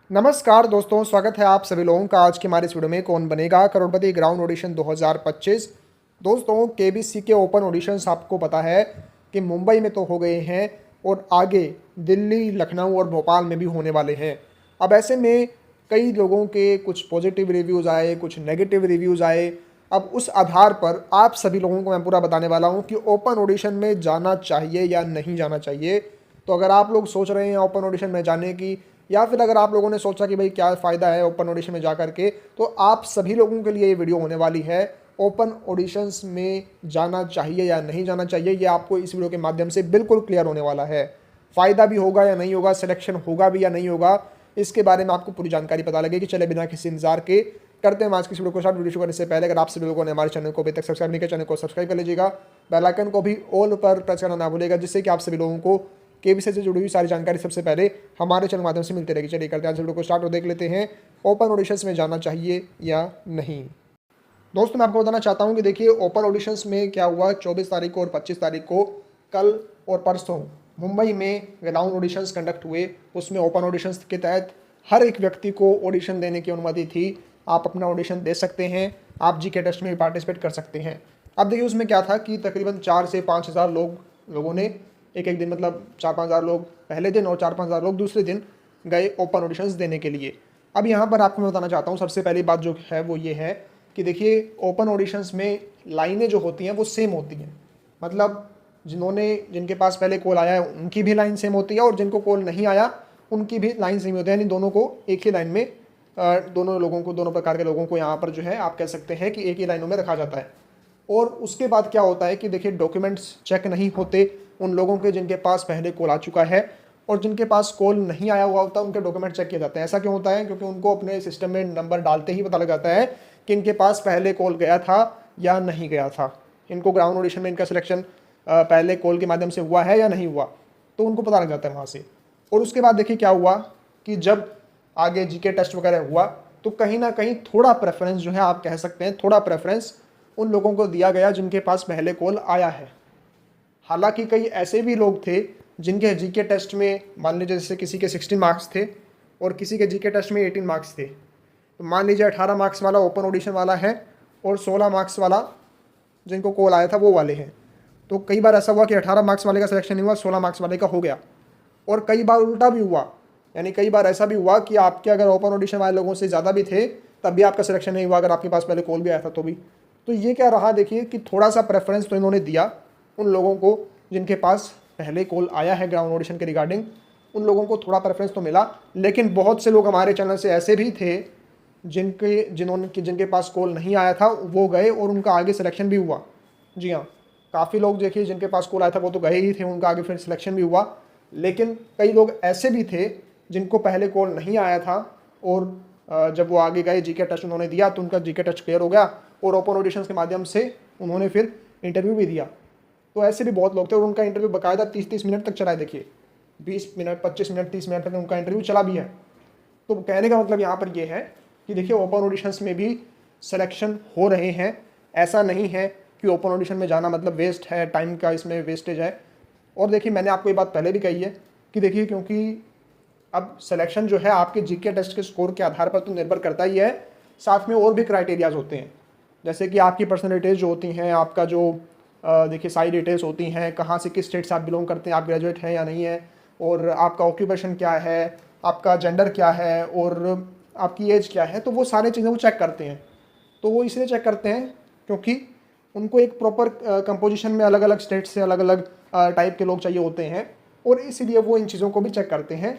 नमस्कार दोस्तों, स्वागत है आप सभी लोगों का आज की हमारे इस वीडियो में। कौन बनेगा करोड़पति ग्राउंड ऑडिशन 2025। दोस्तों, केबीसी के ओपन ऑडिशंस आपको पता है कि मुंबई में तो हो गए हैं और आगे दिल्ली, लखनऊ और भोपाल में भी होने वाले हैं। अब ऐसे में कई लोगों के कुछ पॉजिटिव रिव्यूज़ आए, कुछ नेगेटिव रिव्यूज़ आए। अब उस आधार पर आप सभी लोगों को मैं पूरा बताने वाला हूँ कि ओपन ऑडिशन में जाना चाहिए या नहीं जाना चाहिए। तो अगर आप लोग सोच रहे हैं ओपन ऑडिशन में जाने की, या फिर अगर आप लोगों ने सोचा कि भाई क्या फ़ायदा है ओपन ऑडिशन में जा करके, तो आप सभी लोगों के लिए ये वीडियो होने वाली है। ओपन ऑडिशंस में जाना चाहिए या नहीं जाना चाहिए, ये आपको इस वीडियो के माध्यम से बिल्कुल क्लियर होने वाला है। फ़ायदा भी होगा या नहीं होगा, सिलेक्शन होगा भी या नहीं होगा, इसके बारे में आपको पूरी जानकारी पता लगेगी। चले बिना किसी इंतजार के करते हैं आज की इस वीडियो को स्टार्ट। वीडियो शुरू करने से पहले अगर आप सभी लोगों ने हमारे चैनल को अभी तक सब्सक्राइब नहीं किया, चैनल को सब्सक्राइब कर लीजिएगा। बेल आइकन को भी ऑल पर प्रेस करना ना भूलिएगा, जिससे कि आप सभी लोगों को केबीसी से जुड़ी हुई सारी जानकारी सबसे पहले हमारे चैनल माध्यम से मिलती रहेगी। चलिए करते हैं आज वीडियो को स्टार्ट और देख लेते हैं ओपन ऑडिशंस में जाना चाहिए या नहीं। दोस्तों, मैं आपको बताना चाहता हूं कि देखिए ओपन ऑडिशंस में क्या हुआ। 24 तारीख को और 25 तारीख को, कल और परसों मुंबई में ग्राउंड ऑडिशंस कंडक्ट हुए। उसमें ओपन ऑडिशंस के तहत हर एक व्यक्ति को ऑडिशन देने की अनुमति थी। आप अपना ऑडिशन दे सकते हैं, आप जीके टेस्ट में भी पार्टिसिपेट कर सकते हैं। अब देखिए उसमें क्या था कि तकरीबन 4 से 5 हज़ार लोगों ने एक दिन, मतलब 4-5 हज़ार लोग पहले दिन और 4-5 हज़ार लोग दूसरे दिन गए ओपन ऑडिशंस देने के लिए। अब यहाँ पर आपको मैं बताना चाहता हूँ, सबसे पहली बात जो है वो ये है कि देखिए ओपन ऑडिशंस में लाइनें जो होती हैं वो सेम होती हैं। मतलब जिनके पास पहले कॉल आया है उनकी भी लाइन सेम होती है, और जिनको कॉल नहीं आया उनकी भी लाइन सेम होती है। यानी दोनों को एक ही लाइन में, दोनों प्रकार के लोगों को यहाँ पर जो है आप कह सकते हैं कि एक ही लाइनों में रखा जाता है। और उसके बाद क्या होता है कि देखिए डॉक्यूमेंट्स चेक नहीं होते उन लोगों के जिनके पास पहले कॉल आ चुका है, और जिनके पास कॉल नहीं आया हुआ होता उनके डॉक्यूमेंट चेक किए जाते हैं। ऐसा क्यों होता है? क्योंकि उनको अपने सिस्टम में नंबर डालते ही पता लग जाता है कि इनके पास पहले कॉल गया था या नहीं गया था। इनको ग्राउंड ऑडिशन में इनका सिलेक्शन पहले कॉल के माध्यम से हुआ है या नहीं हुआ, तो उनको पता लग जाता है वहाँ से। और उसके बाद देखिए क्या हुआ कि जब आगे जीके टेस्ट वगैरह हुआ, तो कहीं ना कहीं थोड़ा प्रेफरेंस जो है आप कह सकते हैं, थोड़ा प्रेफरेंस उन लोगों को दिया गया जिनके पास पहले कॉल आया है। हालांकि कई ऐसे भी लोग थे जिनके जीके टेस्ट में, मान लीजिए जैसे किसी के 16 मार्क्स थे और किसी के जीके टेस्ट में 18 मार्क्स थे, तो मान लीजिए 18 मार्क्स वाला ओपन ऑडिशन वाला है और 16 मार्क्स वाला जिनको कॉल आया था वो वाले हैं। तो कई बार ऐसा हुआ कि 18 मार्क्स वाले का सिलेक्शन नहीं हुआ, 16 मार्क्स वाले का हो गया। और कई बार उल्टा भी हुआ, यानी कई बार ऐसा भी हुआ कि आपके अगर ओपन ऑडिशन वाले लोगों से ज़्यादा भी थे तब भी आपका सिलेक्शन नहीं हुआ, अगर आपके पास पहले कॉल भी आया था तो भी। तो ये क्या रहा, देखिए कि थोड़ा सा प्रेफरेंस तो इन्होंने दिया उन लोगों को जिनके पास पहले कॉल आया है ग्राउंड ऑडिशन के रिगार्डिंग। उन लोगों को थोड़ा प्रेफरेंस तो मिला, लेकिन बहुत से लोग हमारे चैनल से ऐसे भी थे जिनके पास कॉल नहीं आया था, वो गए और उनका आगे सिलेक्शन भी हुआ। जी हाँ, काफ़ी लोग देखिए जिनके पास कॉल आया था वो तो गए ही थे, उनका आगे फिर सिलेक्शन भी हुआ। लेकिन कई लोग ऐसे भी थे जिनको पहले कॉल नहीं आया था, और जब वो आगे गए जीके टेस्ट उन्होंने दिया तो उनका जीके टेस्ट क्लियर हो गया, और ओपन ऑडिशंस के माध्यम से उन्होंने फिर इंटरव्यू भी दिया। तो ऐसे भी बहुत लोग थे और उनका इंटरव्यू बाकायदा 30-30 मिनट तक चला है। देखिए 20 मिनट, 25 मिनट, 30 मिनट तक उनका इंटरव्यू चला भी है। तो कहने का मतलब यहाँ पर ये है कि देखिए ओपन ऑडिशंस में भी सिलेक्शन हो रहे हैं। ऐसा नहीं है कि ओपन ऑडिशन में जाना मतलब वेस्ट है, टाइम का इसमें वेस्टेज है। और देखिए मैंने आपको ये बात पहले भी कही है कि देखिए क्योंकि अब सिलेक्शन जो है आपके जीके टेस्ट के स्कोर के आधार पर तो निर्भर करता ही है, साथ में और भी क्राइटेरियाज होते हैं, जैसे कि आपकी पर्सनल डिटेल्स जो होती हैं, आपका जो देखिए सारी डिटेल्स होती हैं, कहाँ से किस स्टेट से आप बिलोंग करते हैं, आप ग्रेजुएट हैं या नहीं है, और आपका ऑक्यूपेशन क्या है, आपका जेंडर क्या है, और आपकी एज क्या है। तो वो सारी चीज़ें वो चेक करते हैं। तो वो इसलिए चेक करते हैं क्योंकि उनको एक प्रॉपर कंपोजिशन में अलग अलग स्टेट से अलग अलग टाइप के लोग चाहिए होते हैं, और इसीलिए वो इन चीज़ों को भी चेक करते हैं।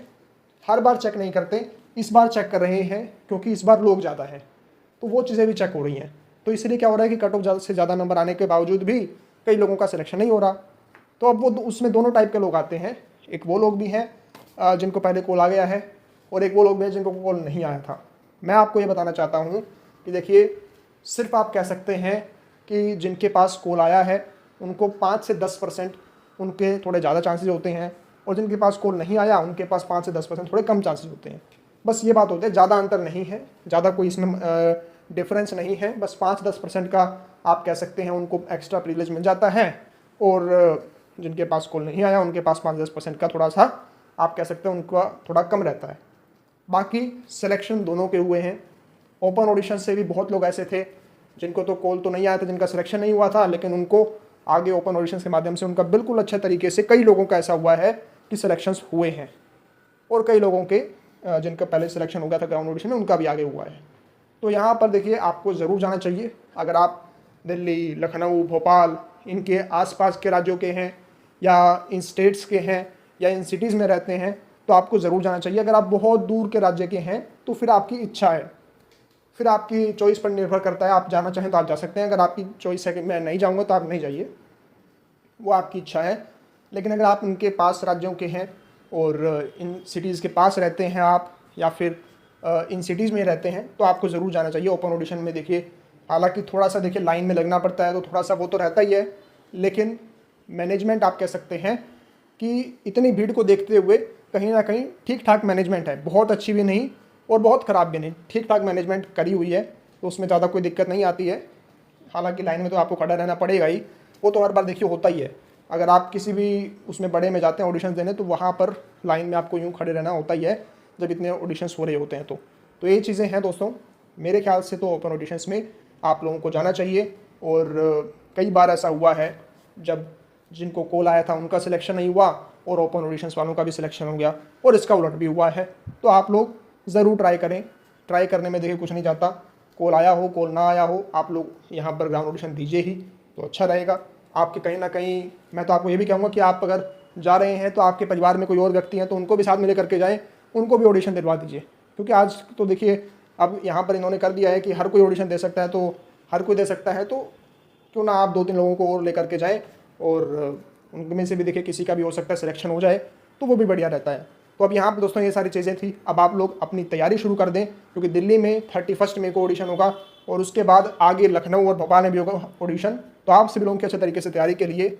हर बार चेक नहीं करते, इस बार चेक कर रहे हैं क्योंकि इस बार लोग ज़्यादा हैं, तो वो चीज़ें भी चेक हो रही हैं। तो इसलिए क्या हो रहा है कि कट ऑफ ज़्यादा से ज़्यादा नंबर आने के बावजूद भी कई लोगों का सिलेक्शन नहीं हो रहा। तो अब वो उसमें दोनों टाइप के लोग आते हैं। एक वो लोग भी हैं जिनको पहले कॉल आ गया है, और एक वो लोग भी हैं जिनको कॉल नहीं आया था। मैं आपको ये बताना चाहता हूँ कि देखिए सिर्फ आप कह सकते हैं कि जिनके पास कॉल आया है उनको 5 से 10% उनके थोड़े ज़्यादा चांसेस होते हैं, और जिनके पास कॉल नहीं आया उनके पास 5 से 10% थोड़े कम चांसेस होते हैं। बस ये बात होती है, ज़्यादा अंतर नहीं है, ज़्यादा कोई इसमें डिफरेंस नहीं है। बस 5-10% का आप कह सकते हैं उनको एक्स्ट्रा प्रिविलेज मिल जाता है, और जिनके पास कॉल नहीं आया उनके पास 5-10% का थोड़ा सा आप कह सकते हैं उनका थोड़ा कम रहता है। बाकी सिलेक्शन दोनों के हुए हैं। ओपन ऑडिशन से भी बहुत लोग ऐसे थे जिनको तो कॉल तो नहीं आया था, जिनका सिलेक्शन नहीं हुआ था, लेकिन उनको आगे ओपन ऑडिशन के माध्यम से उनका बिल्कुल अच्छे तरीके से, कई लोगों का ऐसा हुआ है कि सिलेक्शंस हुए हैं, और कई लोगों के जिनका पहले सिलेक्शन हो गया था ग्राउंड ऑडिशन में, उनका भी आगे हुआ है। तो यहाँ पर देखिए आपको ज़रूर जाना चाहिए। अगर आप दिल्ली, लखनऊ, भोपाल, इनके आसपास के राज्यों के हैं, या इन स्टेट्स के हैं, या इन सिटीज़ में रहते हैं, तो आपको ज़रूर जाना चाहिए। अगर आप बहुत दूर के राज्य के हैं तो फिर आपकी इच्छा है, फिर आपकी चॉइस पर निर्भर करता है। आप जाना चाहें तो आप जा सकते हैं, अगर आपकी चॉइस है कि मैं नहीं जाऊँगा तो आप नहीं जाइए, वो आपकी इच्छा है। लेकिन अगर आप इनके पास राज्यों के हैं और इन सिटीज़ के पास रहते हैं आप, या फिर इन सिटीज़ में रहते हैं, तो आपको ज़रूर जाना चाहिए ओपन ऑडिशन में। देखिए हालांकि थोड़ा सा देखिए लाइन में लगना पड़ता है, तो थोड़ा सा वो तो रहता ही है, लेकिन मैनेजमेंट आप कह सकते हैं कि इतनी भीड़ को देखते हुए कहीं ना कहीं ठीक ठाक मैनेजमेंट है, बहुत अच्छी भी नहीं और बहुत ख़राब भी नहीं, ठीक ठाक मैनेजमेंट करी हुई है, तो उसमें ज़्यादा कोई दिक्कत नहीं आती है। हालांकि लाइन में तो आपको खड़ा रहना पड़ेगा ही, वो तो हर बार देखिए होता ही है। अगर आप किसी भी उसमें बड़े में जाते हैं ऑडिशन देने, तो वहाँ पर लाइन में आपको यूँ खड़े रहना होता ही है जब इतने ऑडिशंस हो रहे होते हैं। तो ये चीज़ें हैं दोस्तों, मेरे ख्याल से तो ओपन ऑडिशंस में आप लोगों को जाना चाहिए। और कई बार ऐसा हुआ है जब जिनको कॉल आया था उनका सिलेक्शन नहीं हुआ और ओपन ऑडिशंस वालों का भी सिलेक्शन हो गया, और इसका उलट भी हुआ है। तो आप लोग ज़रूर ट्राई करें, ट्राई करने में देखिए कुछ नहीं जाता, कॉल आया हो कॉल ना आया हो, आप लोग यहाँ पर ग्राउंड ऑडिशन दीजिए ही, तो अच्छा रहेगा। आपके कहीं ना कहीं मैं तो आपको ये भी कहूँगा कि आप अगर जा रहे हैं तो आपके परिवार में कोई और व्यक्ति हैं तो उनको भी साथ में लेकर के जाएँ, उनको भी ऑडिशन दिलवा दीजिए। क्योंकि आज तो देखिए अब यहाँ पर इन्होंने कर दिया है कि हर कोई ऑडिशन दे सकता है, तो हर कोई दे सकता है, तो क्यों ना आप 2-3 लोगों को और लेकर के जाएँ, और उनमें से भी देखिए किसी का भी हो सकता है सिलेक्शन हो जाए, तो वो भी बढ़िया रहता है। तो अब यहाँ पर दोस्तों ये सारी चीज़ें थी। अब आप लोग अपनी तैयारी शुरू कर दें, क्योंकि दिल्ली में 31 मई को ऑडिशन होगा, और उसके बाद आगे लखनऊ और भोपाल में भी होगा ऑडिशन। तो आप सभी लोगों की अच्छे तरीके से तैयारी के लिए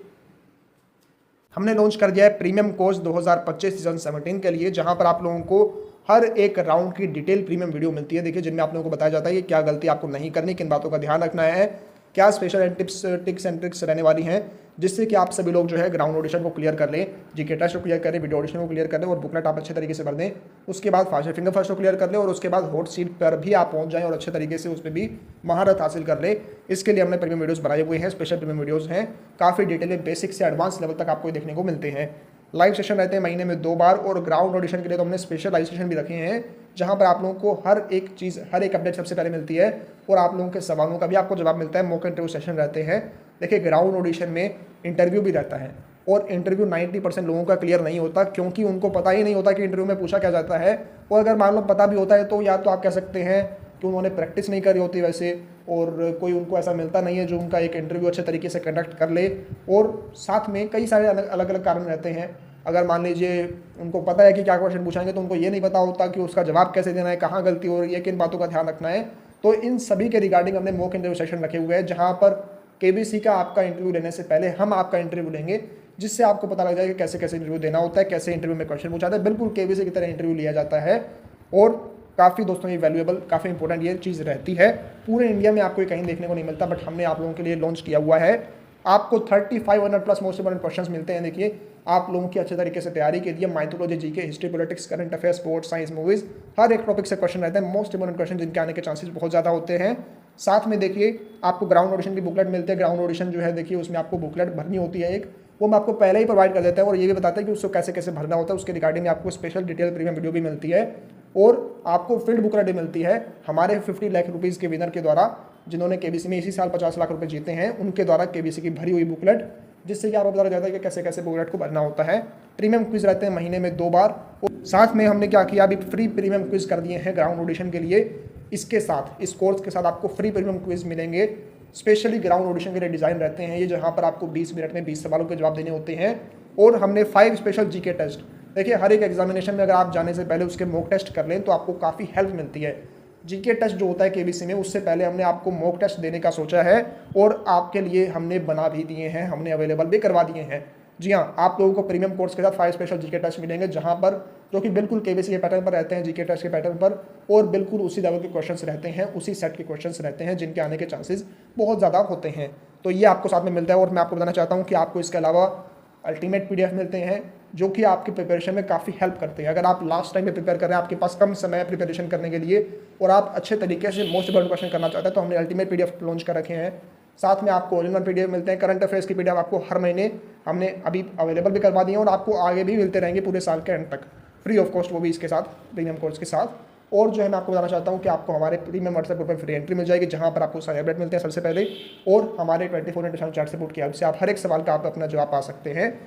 हमने लॉन्च कर दिया है प्रीमियम कोर्स 2025 सीजन 17 के लिए, जहां पर आप लोगों को हर एक राउंड की डिटेल प्रीमियम वीडियो मिलती है। देखिए जिनमें आप लोगों को बताया जाता है कि क्या गलती आपको नहीं करनी, किन बातों का ध्यान रखना है, क्या special and tips and tricks रहने वाली हैं, जिससे कि आप सभी लोग जो है ग्राउंड ऑडिशन को क्लियर कर लें, जीके टेस्ट को क्लियर करें, वीडियो ऑडिशन को क्लियर कर लें, और बुकलेट आप अच्छे तरीके से भर दें। उसके बाद फास्ट फिंगर फर्स्ट को क्लियर कर लें, और उसके बाद हॉट सीट पर भी आप पहुंच जाएं और अच्छे तरीके से उस पर भी महारत हासिल कर लें। इसके लिए हमने प्रीमियम वीडियोज़ बनाए हुए हैं, स्पेशल प्रीमियम वीडियोज़ हैं, काफ़ी डिटेल में बेसिक से एडवांस लेवल तक आपको देखने को मिलते हैं। लाइव सेशन रहते हैं महीने में 2 बार, और ग्राउंड ऑडिशन के लिए तो हमने स्पेशल लाइव सेशन भी रखे हैं, जहां पर आप लोगों को हर एक चीज़, हर एक अपडेट सबसे पहले मिलती है, और आप लोगों के सवालों का भी आपको जवाब मिलता है। मॉक इंटरव्यू सेशन रहते हैं। देखिए ग्राउंड ऑडिशन में इंटरव्यू भी रहता है, और इंटरव्यू 90% लोगों का क्लियर नहीं होता, क्योंकि उनको पता ही नहीं होता कि इंटरव्यू में पूछा क्या जाता है। और अगर मान लो पता भी होता है तो या तो आप कह सकते हैं कि उन्होंने प्रैक्टिस नहीं करी होती वैसे, और कोई उनको ऐसा मिलता नहीं है जो उनका एक इंटरव्यू अच्छे तरीके से कंडक्ट कर ले, और साथ में कई सारे अलग अलग कारण रहते हैं। अगर मान लीजिए उनको पता है कि क्या क्वेश्चन पूछाएंगे, तो उनको ये नहीं पता होता कि उसका जवाब कैसे देना है, कहाँ गलती हो रही है, किन बातों का ध्यान रखना है। तो इन सभी के रिगार्डिंग हमने मॉक इंटरव्यू सेशन रखे हुए हैं, जहाँ पर केबीसी का आपका इंटरव्यू लेने से पहले हम आपका इंटरव्यू लेंगे, जिससे आपको पता लग जाएगा कि कैसे कैसे इंटरव्यू देना होता है, कैसे इंटरव्यू में क्वेश्चन पूछा जाता है। बिल्कुल केबीसी की तरह इंटरव्यू लिया जाता है, और काफ़ी दोस्तों ये वैल्यूएबल, काफ़ी इंपॉर्टेंट ये चीज़ रहती है। पूरे इंडिया में आपको ये कहीं देखने को नहीं मिलता, बट हमने आप लोगों के लिए लॉन्च किया हुआ है। आपको 3500 प्लस मोस्ट इंपोर्टेंट क्वेश्चंस मिलते हैं। देखिए आप लोगों की अच्छे तरीके से तैयारी के लिए mythology, GK, history, politics, current affairs, sports, science, movies, हर एक टॉपिक से क्वेश्चन रहते हैं। मोस्ट इंपोर्टेंट क्वेश्चन जिनके आने के चांसेस बहुत ज़्यादा होते हैं। साथ में देखिए आपको ग्राउंड ऑडिशन की बुकलेट मिलते हैं। ग्राउंड ऑडिशन जो है देखिए उसमें आपको बुकलेट भरनी होती है एक, वो मैं आपको पहले ही प्रोवाइड कर देता है, और ये भी बताता है कि उसको कैसे कैसे भरना होता है। उसके रिगार्डिंग में आपको स्पेशल डिटेल प्रीमियम वीडियो भी मिलती है, और आपको फील्ड बुकलेट भी मिलती है हमारे 50 लाख रुपीज़ के विनर के द्वारा, जिन्होंने केबीसी में इसी साल 50 लाख रुपए जीते हैं, उनके द्वारा केबीसी की भरी हुई बुकलेट, जिससे कि आपको पता चल जाता है कि कैसे कैसे बुकलेट को भरना होता है। प्रीमियम क्विज रहते हैं महीने में 2 बार, और साथ में हमने क्या किया, अभी फ्री प्रीमियम क्विज कर दिए हैं ग्राउंड ऑडिशन के लिए। इसके साथ, इस कोर्स के साथ आपको फ्री प्रीमियम क्विज मिलेंगे, स्पेशली ग्राउंड ऑडिशन के लिए डिज़ाइन रहते हैं ये, जहाँ पर आपको 20 मिनट में 20 सवालों के जवाब देने होते हैं। और हमने 5 स्पेशल जीके टेस्ट, देखिए हर एक एग्जामिनेशन में अगर आप जाने से पहले उसके मॉक टेस्ट कर लें तो आपको काफ़ी हेल्प मिलती है। जीके टेस्ट जो होता है केबीसी में, उससे पहले हमने आपको मॉक टेस्ट देने का सोचा है, और आपके लिए हमने बना भी दिए हैं, हमने अवेलेबल भी करवा दिए हैं। जी हाँ, आप लोगों को प्रीमियम कोर्स के साथ 5 स्पेशल जीके टेस्ट मिलेंगे, जहाँ पर जो कि बिल्कुल केबीसी के पैटर्न पर रहते हैं, जीके टेस्ट के पैटर्न पर, और बिल्कुल उसी लेवल के क्वेश्चंस रहते हैं, उसी सेट के क्वेश्चंस रहते हैं, जिनके आने के चांसेस बहुत ज़्यादा होते हैं। तो ये आपको साथ में मिलता है। और मैं आपको बताना चाहता हूँ कि आपको इसके अलावा अल्टीमेट PDF मिलते हैं जो कि आपकी प्रिपरेशन में काफ़ी हेल्प करते हैं। अगर आप लास्ट टाइम में प्रिपेयर कर रहे हैं, आपके पास कम समय है प्रिपरेशन करने के लिए और आप अच्छे तरीके से मोस्ट इंपॉर्टेंट क्वेश्चन करना चाहते हैं, तो हमने अल्टीमेट PDF लॉन्च कर रखे हैं। साथ में आपको ऑल इन वन PDF मिलते हैं। करंट अफेयर्स की PDF आपको हर महीने हमने अभी अवेलेबल भी करवा दी है और आपको आगे भी मिलते रहेंगे पूरे साल के एंड तक, फ्री ऑफ कॉस्ट, वो भी इसके साथ प्रीमियम कोर्स के साथ। और जो है मैं आपको बताना चाहता हूँ कि आपको हमारे प्रीमियम व्हाट्सएप ग्रुप में फ्री एंट्री मिल जाएगी, जहाँ पर आपको सारे अपडेट मिलते हैं सबसे पहले, और हमारे 24/7 चैट सपोर्ट की हेल्प से आप हर एक सवाल का आप अपना जवाब पा सकते हैं।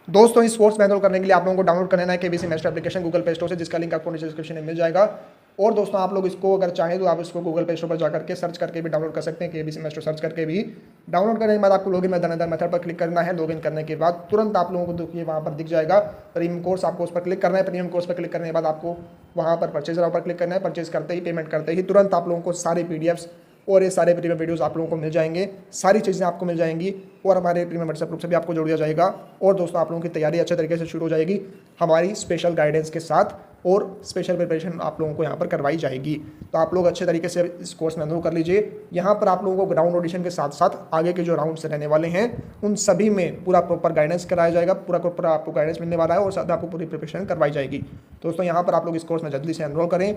दोस्तों इस कोर्स में एनरोल करने के लिए आप लोगों को डाउनलोड कर लेना है KBC master application Google play store से, जिसका लिंक आपको नीचे डिस्क्रिप्शन में मिल जाएगा। और दोस्तों आप लोग इसको अगर चाहें तो आप इसको गूगल प्ले स्टोर पर जाकर के सर्च करके भी डाउनलोड कर सकते हैं। KBC मास्टर सर्च करके भी डाउनलोड करने के बाद आपको लॉगिन मेथड पर क्लिक करना है। लॉगिन करने के बाद तुरंत आप लोगों को देखिए वहाँ पर दिख जाएगा प्रीमियम कोर्स, आपको उस पर क्लिक करना है। प्रीमियम कोर्स पर क्लिक करने के बाद आपको वहाँ पर परचेज पर क्लिक करना है। परचेज करते ही, पेमेंट करते ही तुरंत आप लोगों को सारे PDFs और ये सारे प्रीमियम वीडियोस आप लोगों को मिल जाएंगे, सारी चीज़ें आपको मिल जाएंगी और हमारे प्रीमियम व्हाट्सएप ग्रुप से भी आपको जोड़ दिया जाएगा। और दोस्तों आप लोगों की तैयारी अच्छे तरीके से शुरू हो जाएगी हमारी स्पेशल गाइडेंस के साथ, और स्पेशल प्रिपरेशन आप लोगों को यहाँ पर करवाई जाएगी। तो आप लोग अच्छे तरीके से इस कोर्स में एनरोल कर लीजिए। यहाँ पर आप लोगों को ग्राउंड ऑडिशन के साथ साथ आगे के जो राउंड्स रहने वाले हैं उन सभी में पूरा प्रॉपर गाइडेंस कराया जाएगा, पूरा प्रॉपर आपको गाइडेंस मिलने वाला है और साथ आपको पूरी प्रिपरेशन करवाई जाएगी। दोस्तों यहाँ पर आप लोग इस कोर्स में जल्दी से एनरोल करें।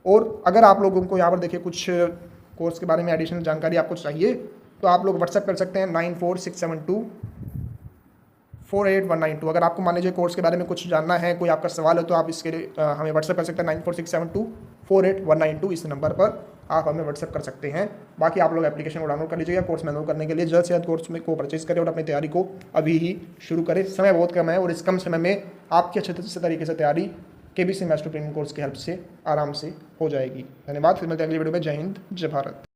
और अगर आप लोगों को यहाँ पर देखिए कुछ कोर्स के बारे में एडिशनल जानकारी आपको चाहिए तो आप लोग व्हाट्सएप कर सकते हैं 9467248192। अगर आपको मान लीजिए कोर्स के बारे में कुछ जानना है, कोई आपका सवाल है, तो आप इसके लिए हमें व्हाट्सएप कर सकते हैं 9467248192। इस नंबर पर आप हमें व्हाट्सएप कर सकते हैं। बाकी आप लोग एप्लीकेशन को डाउनलोड कर लीजिएगा कोर्स में एनरोल करने के लिए। जल्द से जल्द कोर्स में को परचेज करें और अपनी तैयारी को अभी ही शुरू करें। समय बहुत कम है और इस कम समय में आपकी अच्छे तरीके से तैयारी KBC मास्टर प्रीमियम कोर्स की हेल्प से आराम से हो जाएगी। धन्यवाद। फिर मिलते हैं अगली वीडियो में। जय हिंद, जय भारत।